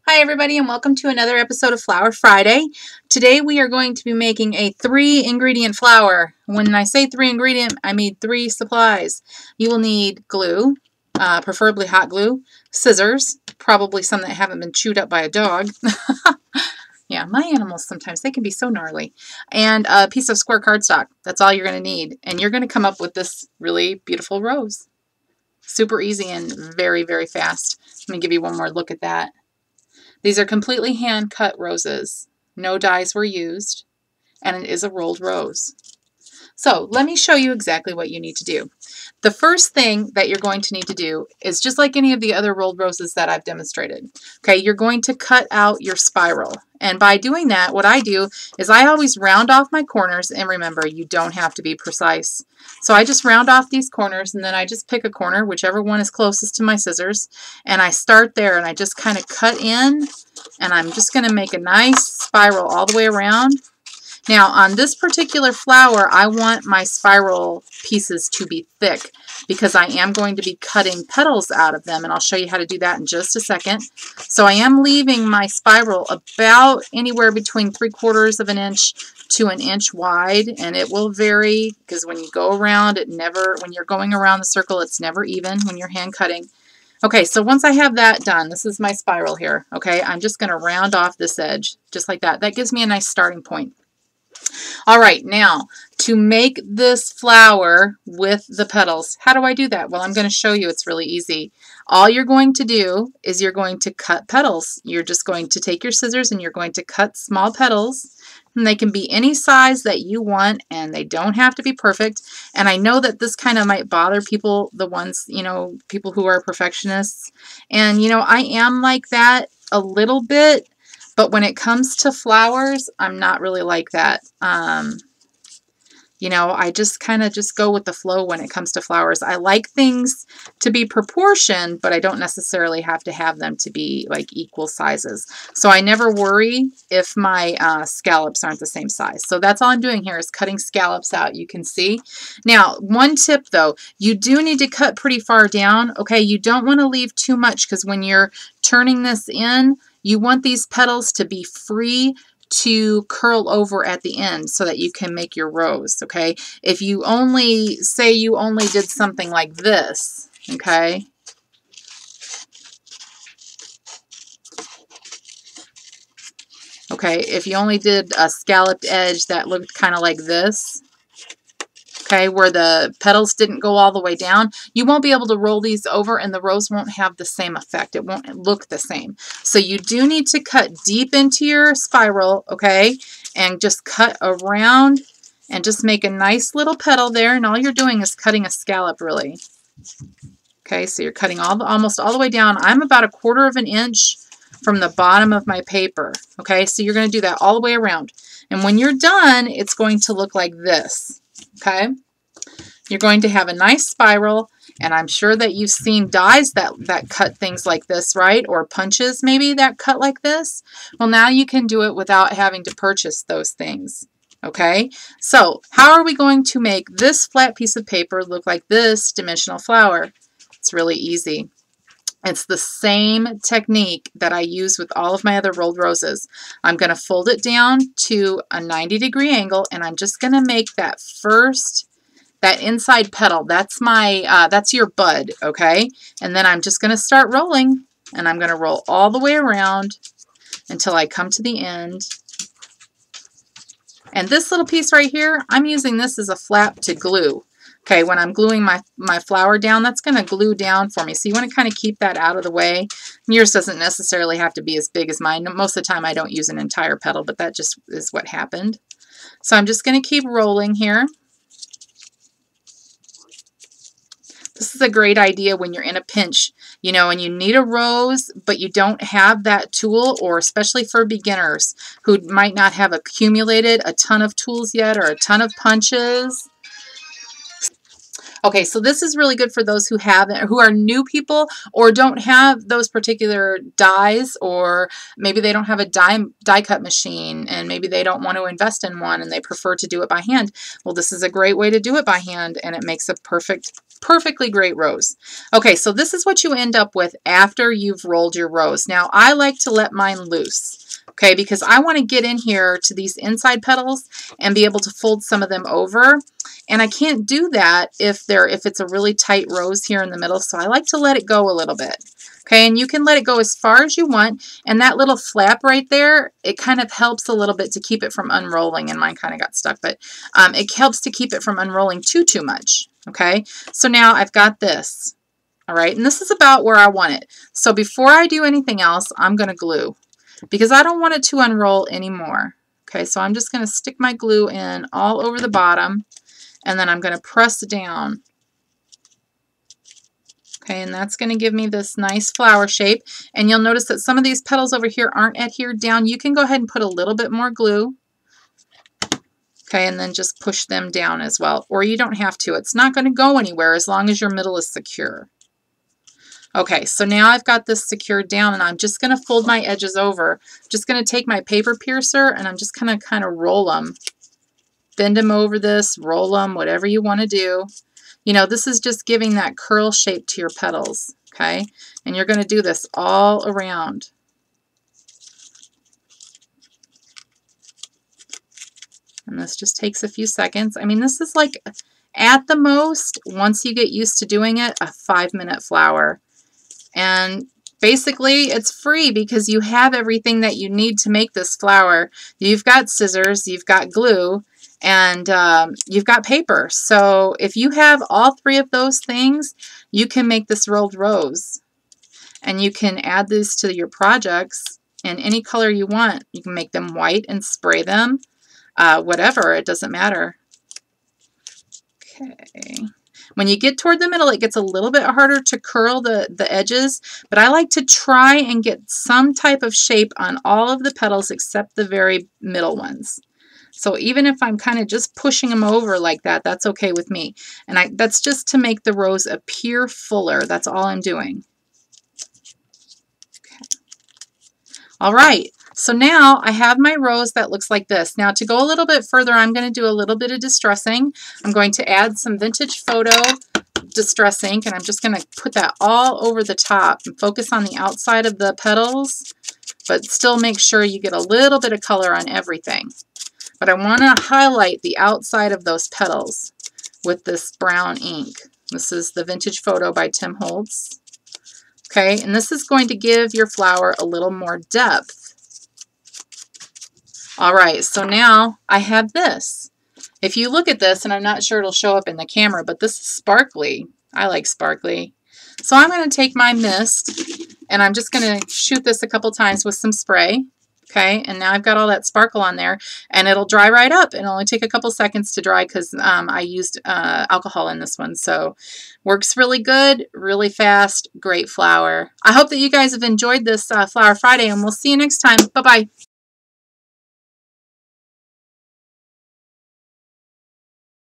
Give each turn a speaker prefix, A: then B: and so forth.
A: Hi everybody and welcome to another episode of Flower Friday. Today we are going to be making a 3-ingredient flower. When I say 3-ingredient, I mean 3 supplies. You will need glue, preferably hot glue, scissors, probably some that haven't been chewed up by a dog. Yeah, my animals sometimes, they can be so gnarly. And a piece of square cardstock. That's all you're going to need. And you're going to come up with this really beautiful rose. Super easy and very, very fast. Let me give you one more look at that. These are completely hand-cut roses. No dyes were used, and it is a rolled rose. So let me show you exactly what you need to do. The first thing that you're going to need to do is just like any of the other rolled roses that I've demonstrated. Okay, you're going to cut out your spiral. And by doing that, what I do is I always round off my corners, and remember, you don't have to be precise. So I just round off these corners, and then I just pick a corner, whichever one is closest to my scissors, and I start there, and I just kind of cut in, and I'm just going to make a nice spiral all the way around. Now, on this particular flower, I want my spiral pieces to be thick because I am going to be cutting petals out of them, and I'll show you how to do that in just a second. So I am leaving my spiral about anywhere between 3/4 of an inch to an inch wide, and it will vary because when you go around, when you're going around the circle, it's never even when you're hand cutting. Okay, so once I have that done, this is my spiral here, okay? I'm just going to round off this edge just like that. That gives me a nice starting point. All right, now to make this flower with the petals, how do I do that? Well, I'm going to show you. It's really easy. All you're going to do is you're going to cut petals. You're just going to take your scissors and you're going to cut small petals. And they can be any size that you want, and they don't have to be perfect. And I know that this kind of might bother people, the ones, people who are perfectionists. And, I am like that a little bit. But when it comes to flowers, I'm not really like that. I just kind of go with the flow when it comes to flowers. I like things to be proportioned, but I don't necessarily have to have them to be like equal sizes. So I never worry if my scallops aren't the same size. So that's all I'm doing here is cutting scallops out. You can see. Now, one tip though, you do need to cut pretty far down. Okay, you don't want to leave too much because when you're turning this in, you want these petals to be free to curl over at the end so that you can make your rose, okay? If you only, say you only did something like this, okay? Okay, if you only did a scalloped edge that looked kind of like this, okay, where the petals didn't go all the way down, you won't be able to roll these over and the rose won't have the same effect. It won't look the same. So you do need to cut deep into your spiral, okay, and just cut around and just make a nice little petal there, and all you're doing is cutting a scallop really. Okay, so you're cutting almost all the way down. I'm about 1/4 of an inch from the bottom of my paper, okay, so you're going to do that all the way around. And when you're done, it's going to look like this. Okay, you're going to have a nice spiral, and I'm sure that you've seen dies that cut things like this, right? Or punches maybe that cut like this. Well, now you can do it without having to purchase those things. Okay, so how are we going to make this flat piece of paper look like this dimensional flower? It's really easy. It's the same technique that I use with all of my other rolled roses. I'm going to fold it down to a 90-degree angle, and I'm just going to make that that inside petal. That's that's your bud, okay? And then I'm just going to start rolling, and I'm going to roll all the way around until I come to the end. And this little piece right here, I'm using this as a flap to glue. Okay, when I'm gluing my flower down, that's going to glue down for me. So you want to kind of keep that out of the way. Yours doesn't necessarily have to be as big as mine. Most of the time I don't use an entire petal, but that just is what happened. So I'm just going to keep rolling here. This is a great idea when you're in a pinch, and you need a rose, but you don't have that tool, or especially for beginners who might not have accumulated a ton of tools yet or a ton of punches. Okay, so this is really good for those who are new people or don't have those particular dies, or maybe they don't have a die cut machine and maybe they don't want to invest in one and they prefer to do it by hand. Well, this is a great way to do it by hand, and it makes a perfect Perfectly great rose. Okay, so this is what you end up with after you've rolled your rose. Now, I like to let mine loose, okay, because I want to get in here to these inside petals and be able to fold some of them over. And I can't do that if it's a really tight rose here in the middle, so I like to let it go a little bit. Okay, and you can let it go as far as you want, and that little flap right there, it kind of helps a little bit to keep it from unrolling, and mine kind of got stuck, but it helps to keep it from unrolling too much. Okay, so now I've got this, all right, and this is about where I want it. So before I do anything else, I'm going to glue because I don't want it to unroll anymore. Okay, so I'm just going to stick my glue in all over the bottom, and then I'm going to press down. Okay, and that's going to give me this nice flower shape, and you'll notice that some of these petals over here aren't adhered down. You can go ahead and put a little bit more glue. Okay, and then just push them down as well. Or you don't have to. It's not going to go anywhere as long as your middle is secure. Okay, so now I've got this secured down, and I'm just going to fold my edges over. I'm just going to take my paper piercer, and I'm just going to kind of roll them. Bend them over this, roll them, whatever you want to do. You know, this is just giving that curl shape to your petals, okay? And you're going to do this all around. And this just takes a few seconds. I mean, this is like, at the most, once you get used to doing it, a 5-minute flower. And basically, it's free because you have everything that you need to make this flower. You've got scissors, you've got glue, and you've got paper. So if you have all 3 of those things, you can make this rolled rose. And you can add these to your projects in any color you want. You can make them white and spray them. Whatever, it doesn't matter. Okay. When you get toward the middle, it gets a little bit harder to curl the edges, but I like to try and get some type of shape on all of the petals except the very middle ones. So even if I'm kind of just pushing them over like that, that's okay with me. And that's just to make the rose appear fuller. That's all I'm doing. Okay. All right. So now I have my rose that looks like this. Now to go a little bit further, I'm going to do a little bit of distressing. I'm going to add some Vintage Photo distress ink, and I'm just going to put that all over the top and focus on the outside of the petals, but still make sure you get a little bit of color on everything. But I want to highlight the outside of those petals with this brown ink. This is the Vintage Photo by Tim Holtz. Okay, and this is going to give your flower a little more depth. All right, so now I have this. If you look at this, and I'm not sure it'll show up in the camera, but this is sparkly. I like sparkly. So I'm going to take my mist, and I'm just going to shoot this a couple times with some spray. Okay, and now I've got all that sparkle on there, and it'll dry right up. It'll only take a couple seconds to dry because I used alcohol in this one. So works really good, really fast, great flower. I hope that you guys have enjoyed this Flower Friday, and we'll see you next time. Bye-bye.